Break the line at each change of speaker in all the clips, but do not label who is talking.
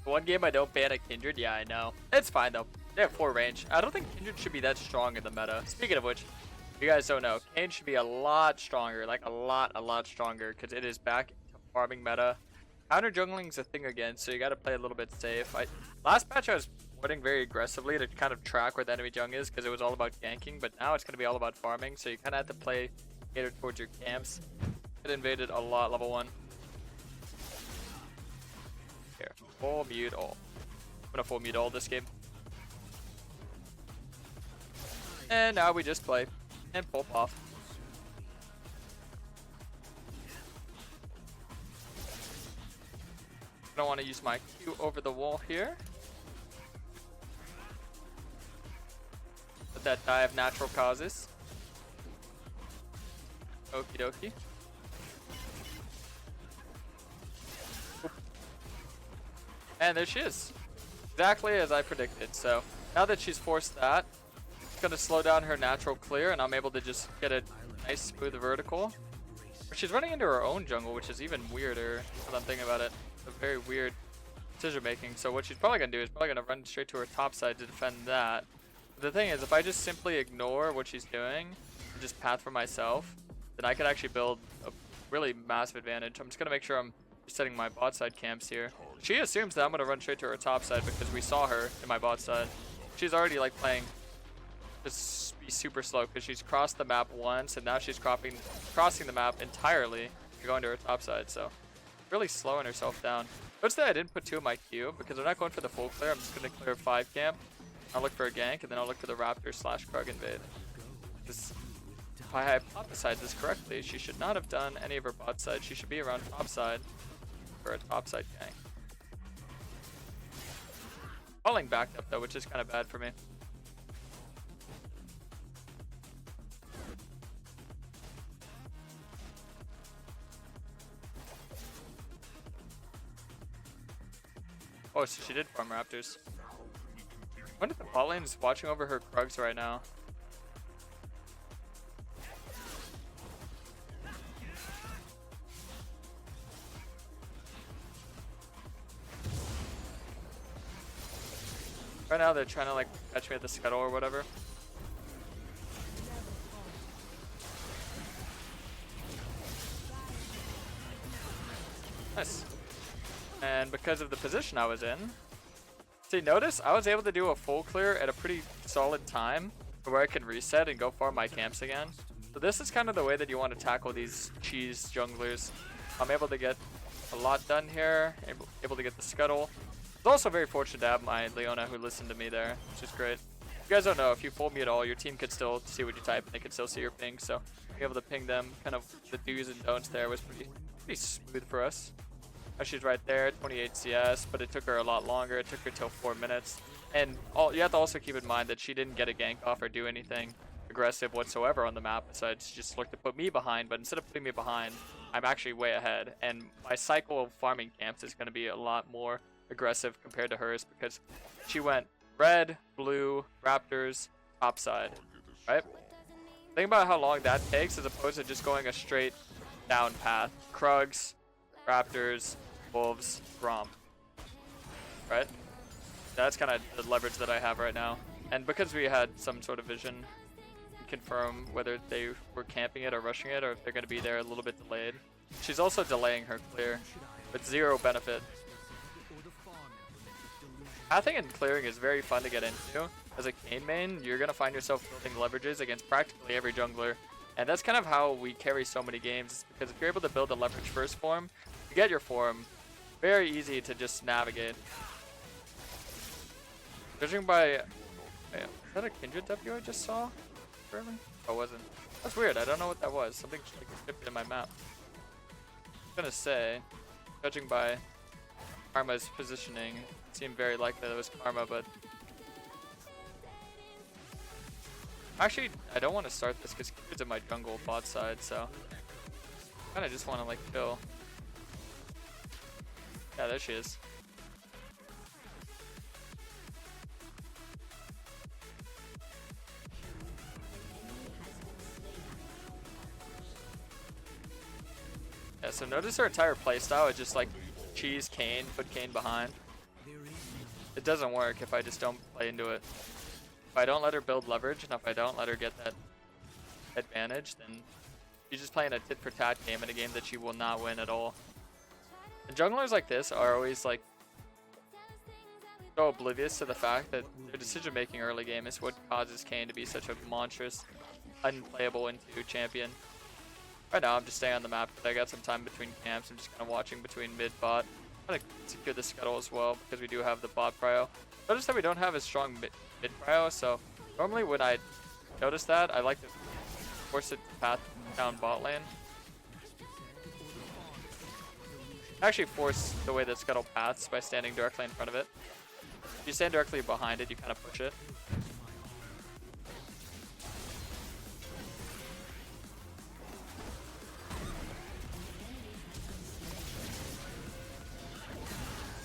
One game I don't ban a Kindred, yeah, I know. It's fine though. They have 4 range. I don't think Kindred should be that strong in the meta. Speaking of which, if you guys don't know, Kayn should be a lot stronger, like a lot stronger, because it is back to farming meta. Counter jungling's a thing again, so you gotta play a little bit safe. Last patch I was warding very aggressively to kind of track where the enemy jung is, because it was all about ganking, but now it's gonna be all about farming, so you kind of have to play cater towards your camps. It invaded a lot, level 1. Here, full mute all. I'm gonna full mute all this game. And now we just play and pull off. I don't want to use my Q over the wall here. Let that die of natural causes. Okie dokie. And there she is. Exactly as I predicted. So now that she's forced that, it's going to slow down her natural clear, and I'm able to just get a nice smooth vertical. She's running into her own jungle, which is even weirder when I'm thinking about it. It's a very weird decision making. So what she's probably going to do is probably going to run straight to her top side to defend that. But the thing is, if I just simply ignore what she's doing and just path for myself, then I could actually build a really massive advantage. I'm just going to make sure I'm setting my bot side camps here. She assumes that I'm going to run straight to her top side because we saw her in my bot side. She's already like playing just be super slow because she's crossed the map once, and now she's crossing the map entirely and going to her top side. So really slowing herself down. Notice that I didn't put 2 in my queue because I'm not going for the full clear. I'm just going to clear 5 camp. I'll look for a gank, and then I'll look for the Raptor / Krug invade. If I hypothesized this correctly, she should not have done any of her bot side. She should be around top side for a top side gank. Falling back up though, which is kind of bad for me. Oh, so she did farm Raptors. I wonder if the bot lane is watching over her Krugs right now. Right now they're trying to like catch me at the scuttle or whatever. Nice. And because of the position I was in, see, notice I was able to do a full clear at a pretty solid time where I can reset and go farm my camps again. So this is kind of the way that you want to tackle these cheese junglers. I'm able to get a lot done here, able to get the scuttle. It's also very fortunate to have my Leona who listened to me there, which is great. If you guys don't know, if you full me at all, your team could still see what you type and they could still see your ping. So being able to ping them, kind of the do's and don'ts there was pretty smooth for us. Now she's right there, 28 CS, but it took her a lot longer. It took her till 4 minutes. And you have to also keep in mind that she didn't get a gank off or do anything aggressive whatsoever on the map besides just look to put me behind. But instead of putting me behind, I'm actually way ahead. And my cycle of farming camps is going to be a lot more aggressive compared to hers because she went red, blue, Raptors, top side, right? Think about how long that takes as opposed to just going a straight down path. Krugs, Raptors, Wolves, Grom, right? That's kind of the leverage that I have right now. And because we had some sort of vision, confirm whether they were camping it or rushing it or if they're going to be there a little bit delayed. She's also delaying her clear with 0 benefit. Pathing and clearing is very fun to get into. As a Kayn main, you're going to find yourself building leverages against practically every jungler. And that's kind of how we carry so many games, because if you're able to build a leverage first form, you get your form, very easy to just navigate. Judging by... Wait, is that a Kindred W I just saw? Oh, it wasn't. That's weird, I don't know what that was. Something like shifted in my map. I'm gonna say, judging by Karma's positioning, it seemed very likely that it was Karma, but actually I don't want to start this because Kindred's in my jungle bot side, so I kinda just wanna like kill. Yeah, there she is. Yeah, so notice her entire playstyle is just like cheese Kayn, put Kayn behind. it doesn't work if I just don't play into it. If I don't let her build leverage, and if I don't let her get that advantage, then she's just playing a tit-for-tat game in a game that she will not win at all. And junglers like this are always like so oblivious to the fact that their decision-making early game is what causes Kayn to be such a monstrous, unplayable into champion. Right now, I'm just staying on the map because I got some time between camps. I'm just kind of watching between mid-bot. I'm going to secure the scuttle as well because we do have the bot prio. Notice that we don't have as strong mid prio, so normally when I notice that, I like to force it path down bot lane. Actually force the way that scuttle paths by standing directly in front of it. If you stand directly behind it, you kind of push it.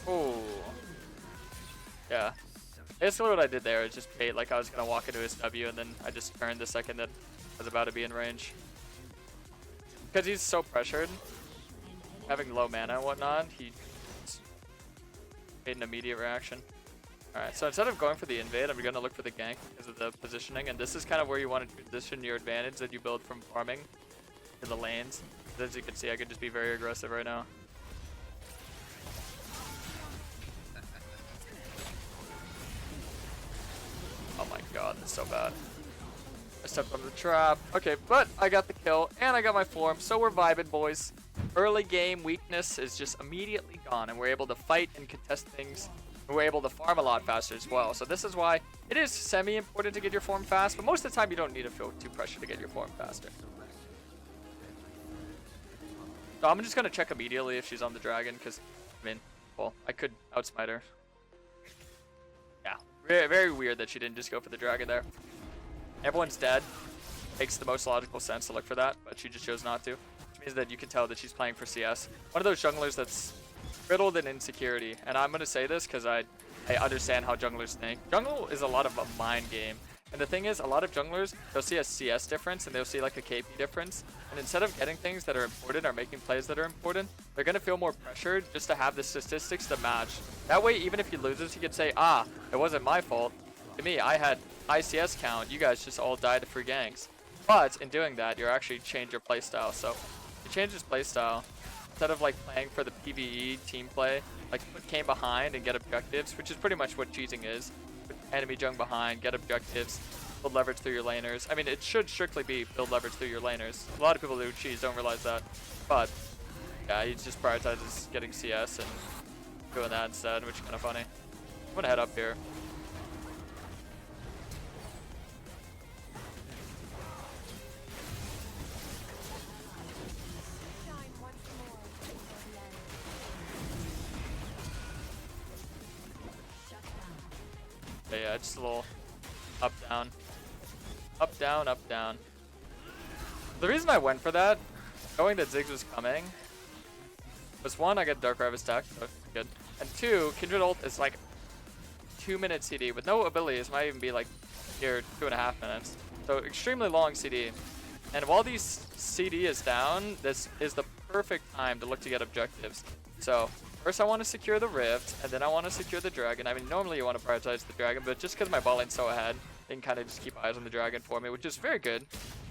Oh. Yeah. Basically what I did there is just bait like I was going to walk into his W, and then I just turned the second that I was about to be in range. Because he's so pressured, having low mana and whatnot, he made an immediate reaction. Alright, so instead of going for the invade, I'm going to look for the gank because of the positioning, and this is kind of where you want to transition your advantage that you build from farming to the lanes. As you can see, I could just be very aggressive right now. Oh my god, that's so bad. I stepped on the trap. Okay, but I got the kill, and I got my form, so we're vibing, boys. Early game weakness is just immediately gone, and we're able to fight and contest things. And we're able to farm a lot faster as well. So this is why it is semi-important to get your form fast, but most of the time you don't need to feel too pressured to get your form faster. So I'm just going to check immediately if she's on the dragon, because, I mean, well, I could outsmite her. Yeah, very, very weird that she didn't just go for the dragon there. Everyone's dead. Makes the most logical sense to look for that, but she just chose not to. Which means that you can tell that she's playing for CS. One of those junglers that's riddled in insecurity. And I'm going to say this because I understand how junglers think. Jungle is a lot of a mind game. And the thing is, a lot of junglers, they'll see a CS difference and they'll see like a KP difference. And instead of getting things that are important or making plays that are important, they're going to feel more pressured just to have the statistics to match. That way, even if he loses, he could say, ah, it wasn't my fault. To me, I had high CS count. You guys just all died to free ganks. But in doing that, you're actually change your playstyle. So you change his playstyle. Instead of like playing for the PvE team play, like put Kayn behind and get objectives, which is pretty much what cheesing is. Put enemy jung behind, get objectives, build leverage through your laners. I mean, it should strictly be build leverage through your laners. A lot of people who cheese don't realize that. But yeah, he just prioritizes getting CS and doing that instead, which is kind of funny. I'm gonna head up here. Yeah, just a little up, down. Up, down, up, down. The reason I went for that, knowing that Ziggs was coming, was one, I got Dark Rival stack, so good. And two, Kindred ult is like 2-minute CD with no abilities, might even be like here 2.5 minutes. So extremely long CD. And while these CD is down, this is the perfect time to look to get objectives. So first I want to secure the Rift, and then I want to secure the Dragon. I mean, normally you want to prioritize the Dragon, but just because my bot lane's so ahead, they can kind of just keep eyes on the Dragon for me, which is very good.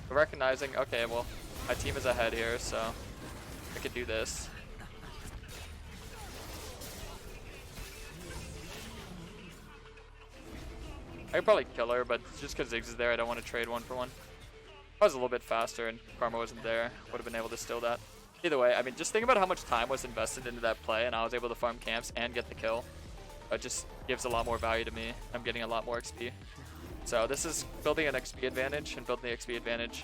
But recognizing, okay, well, my team is ahead here, so I could do this. I could probably kill her, but just because Ziggs is there, I don't want to trade one for one. If I was a little bit faster and Karma wasn't there, would have been able to steal that. Either way, I mean, just think about how much time was invested into that play, and I was able to farm camps and get the kill. It just gives a lot more value to me. I'm getting a lot more XP. So this is building an XP advantage, and building the XP advantage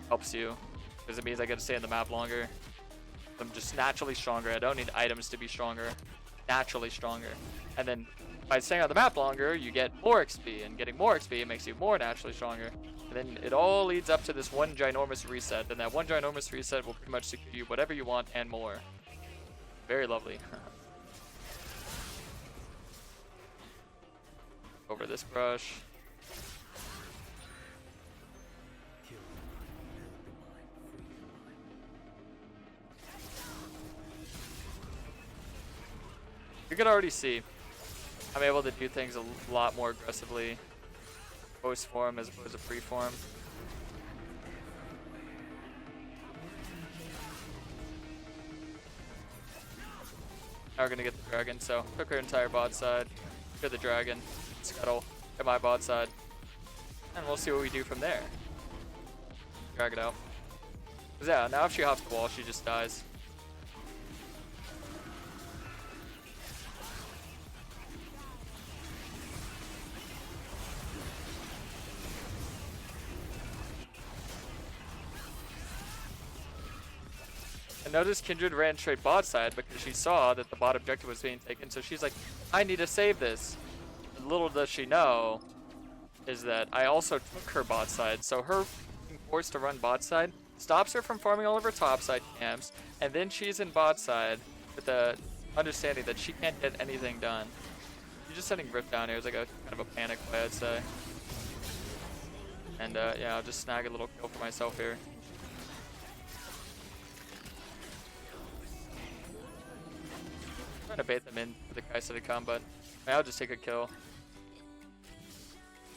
helps you, because it means I get to stay in the map longer. I'm just naturally stronger. I don't need items to be stronger. Naturally stronger. And then by staying on the map longer, you get more XP, and getting more XP makes you more naturally stronger. And then it all leads up to this one ginormous reset. Then that one ginormous reset will pretty much secure you whatever you want and more. Very lovely. Over this brush. You can already see I'm able to do things a lot more aggressively post form as opposed to pre form. Now we're gonna get the dragon, so took her entire bot side, get the dragon, scuttle, get my bot side, and we'll see what we do from there. Drag it out. 'Cause yeah, now if she hops the wall, she just dies. And notice Kindred ran straight bot side because she saw that the bot objective was being taken, so she's like, I need to save this. And little does she know is that I also took her bot side, so her being forced to run bot side stops her from farming all of her top side camps, and then she's in bot side with the understanding that she can't get anything done. She's just sending Rift down here is like a kind of a panic play, I'd say. And yeah, I'll just snag a little kill for myself here. Trying to bait them in for the Kaisa to come, but I'll just take a kill.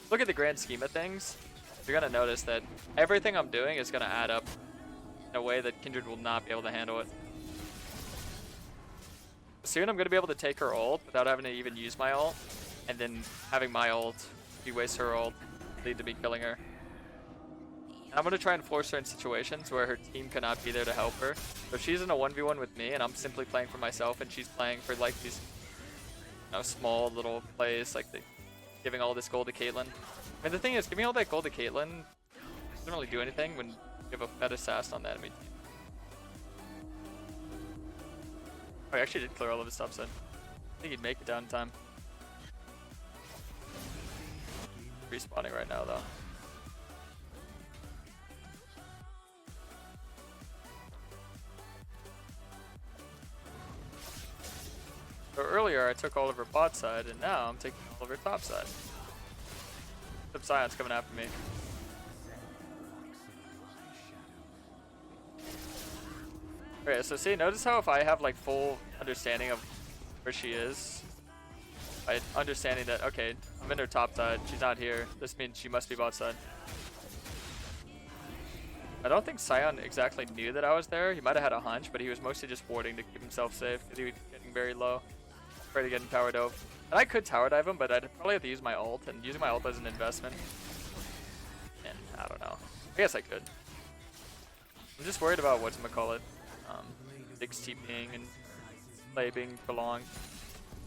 Look at the grand scheme of things. You're gonna notice that everything I'm doing is gonna add up in a way that Kindred will not be able to handle it. Soon I'm gonna be able to take her ult without having to even use my ult, and then having my ult, she wastes her ult, lead to me killing her. And I'm gonna try and force her in situations where her team cannot be there to help her. So if she's in a 1v1 with me and I'm simply playing for myself and she's playing for like these small little plays, like giving all this gold to Caitlyn. I mean, the thing is, giving all that gold to Caitlyn doesn't really do anything when you have a fed assassin on the enemy team. Oh, he actually did clear all of his top side. I think he'd make it down in time. Respawning right now, though. So earlier I took all of her bot side, and now I'm taking all of her top side. Some Scion's coming after me. Okay, so see, notice how if I have like full understanding of where she is, by understanding that, okay, I'm in her top side, she's not here, this means she must be bot side. I don't think Scion exactly knew that I was there. He might have had a hunch, but he was mostly just warding to keep himself safe because he was getting very low. Afraid of getting tower dove. And I could tower dive him, but I'd probably have to use my ult, and using my ult as an investment. And I don't know. I guess I could. I'm just worried about whatchamacallit. Diggs TPing and play being prolonged.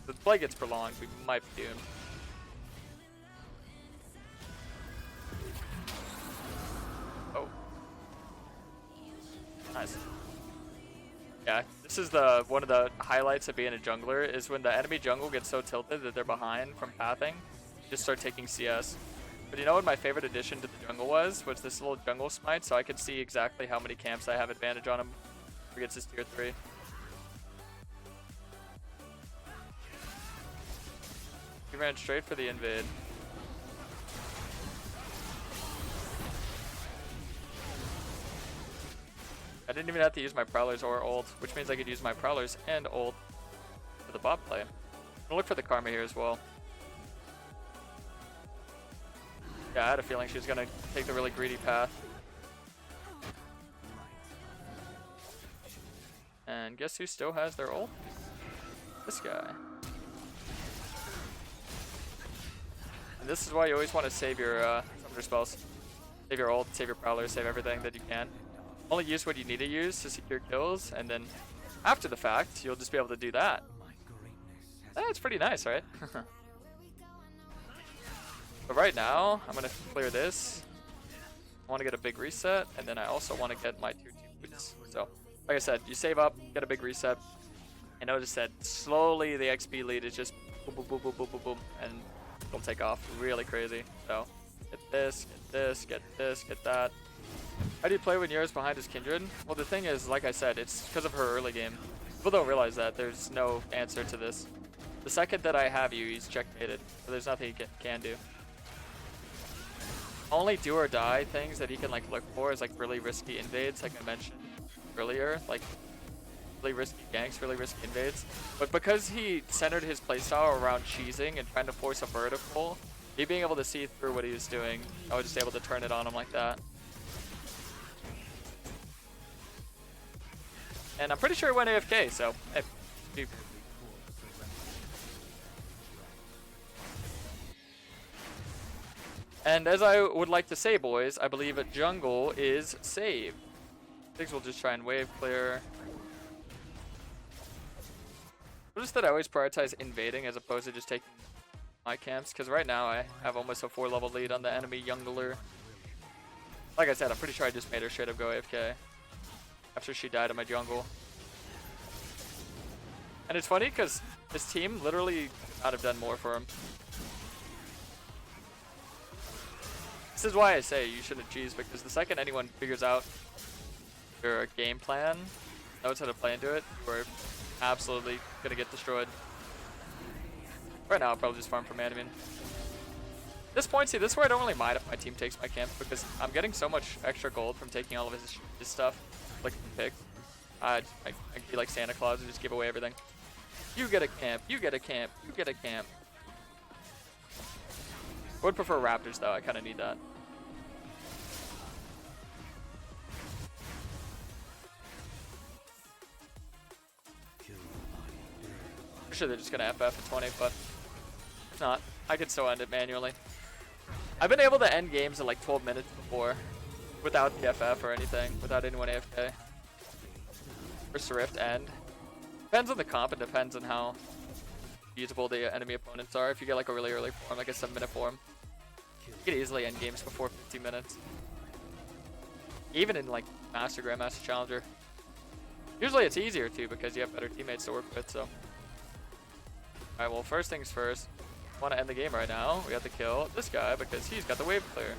If the play gets prolonged, we might be doomed. Oh. Nice. Yeah, this is one of the highlights of being a jungler, is when the enemy jungle gets so tilted that they're behind from pathing, just start taking CS. But you know what my favorite addition to the jungle was this little jungle smite, so I could see exactly how many camps I have advantage on him if he gets his tier 3. He ran straight for the invade. I didn't even have to use my prowlers or ult, which means I could use my prowlers and ult for the bot play. I'm gonna look for the karma here as well. Yeah, I had a feeling she was gonna take the really greedy path. And guess who still has their ult? This guy. And this is why you always want to save your summoner spells. Save your ult, save your prowlers, save everything that you can. Only use what you need to use to secure kills, and then after the fact, you'll just be able to do that. That's pretty nice, right? But right now, I'm going to clear this. I want to get a big reset, and then I also want to get my tier 2 boots. So, like I said, you save up, get a big reset, and notice that slowly the XP lead is just boom, boom, boom, boom, boom, boom, boom, and it'll take off really crazy. So, get this, get this, get this, get that. How do you play when Yura's behind his Kindred? Well, the thing is, like I said, it's because of her early game. People don't realize that. There's no answer to this. The second that I have you, he's checkmated. So there's nothing he can do. Only do or die things that he can like look for is like really risky invades, like I mentioned earlier. Like really risky ganks, really risky invades. But because he centered his playstyle around cheesing and trying to force a vertical, me being able to see through what he was doing, I was just able to turn it on him like that. And I'm pretty sure he went AFK, so hey. And as I would like to say, boys, I believe a jungle is saved. Ziggs will just try and wave clear. Notice that I always prioritize invading as opposed to just taking my camps, because right now I have almost a 4-level lead on the enemy jungler. Like I said, I'm pretty sure I just made her straight up go AFK after she died in my jungle. And it's funny because this team literally could not have done more for him. This is why I say you shouldn't cheese, because the second anyone figures out your game plan, knows how to play into it, we're absolutely gonna get destroyed. Right now I'll probably just farm for mana. At this point, see, this is where I don't really mind if my team takes my camp, because I'm getting so much extra gold from taking all of his stuff, like pick. I can be like Santa Claus and just give away everything. You get a camp, you get a camp, you get a camp. I would prefer Raptors though, I kind of need that. I'm sure they're just gonna FF at 20, but if not, I could still end it manually. I've been able to end games in like 12 minutes before, without the FF or anything, without anyone AFK. First Rift end. Depends on the comp, and depends on how usable the enemy opponents are. If you get like a really early form, like a 7-minute form, you can easily end games before 15 minutes. Even in like Master, Grandmaster, Challenger. Usually it's easier too because you have better teammates to work with, so. Alright, well, first things first. I want to end the game right now. We have to kill this guy because he's got the wave clear.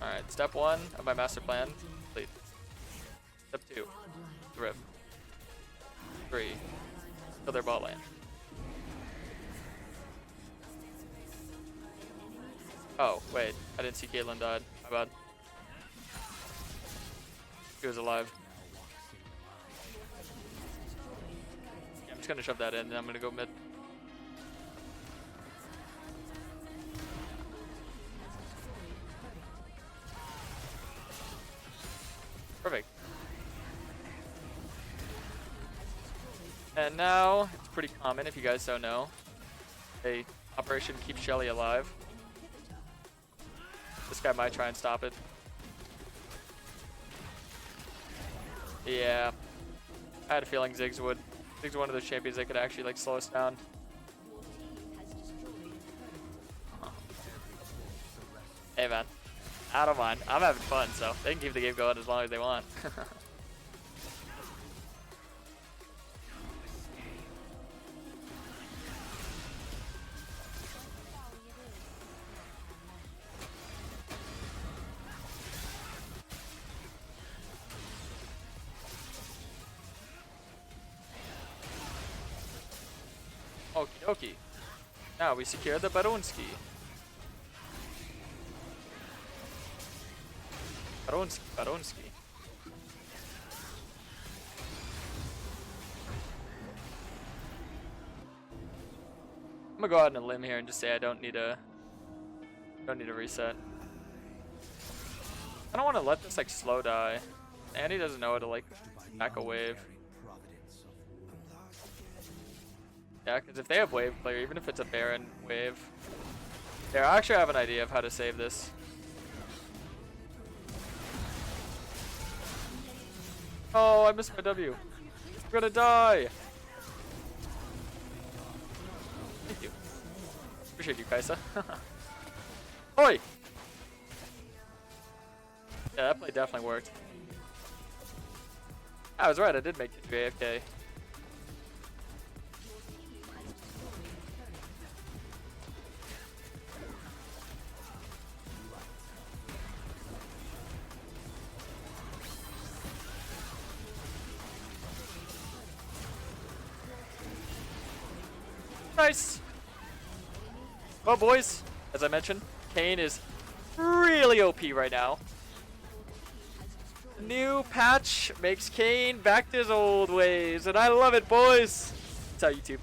Alright, step 1 of my master plan complete. Step 2, the Rift. 3, kill their bot lane. Oh, wait, I didn't see Caitlyn died. My bad. He was alive. Yeah, I'm just gonna shove that in and I'm gonna go mid. Perfect. And now, it's pretty common if you guys don't know. A Operation Keep Shelly Alive. This guy might try and stop it. Yeah. I had a feeling Ziggs would. Ziggs is one of those champions that could actually like slow us down. Hey man, I don't mind. I'm having fun, so they can keep the game going as long as they want. Okie dokie. Now we secure the Baronski. Baronski. I'm gonna go out on a limb here and just say I don't need a reset. I don't want to let this like slow die. Andy doesn't know how to like back a wave. Yeah, because if they have wave player, even if it's a Baron wave, yeah, I actually have an idea of how to save this. Oh, I missed my W. I'm gonna die. Thank you. Appreciate you, Kaisa. Oi! Yeah, that play definitely worked. I was right, I did make it to AFK. Nice! Well, boys, as I mentioned, Kayn is really OP right now. New patch makes Kayn back to his old ways, and I love it, boys. It's out YouTube.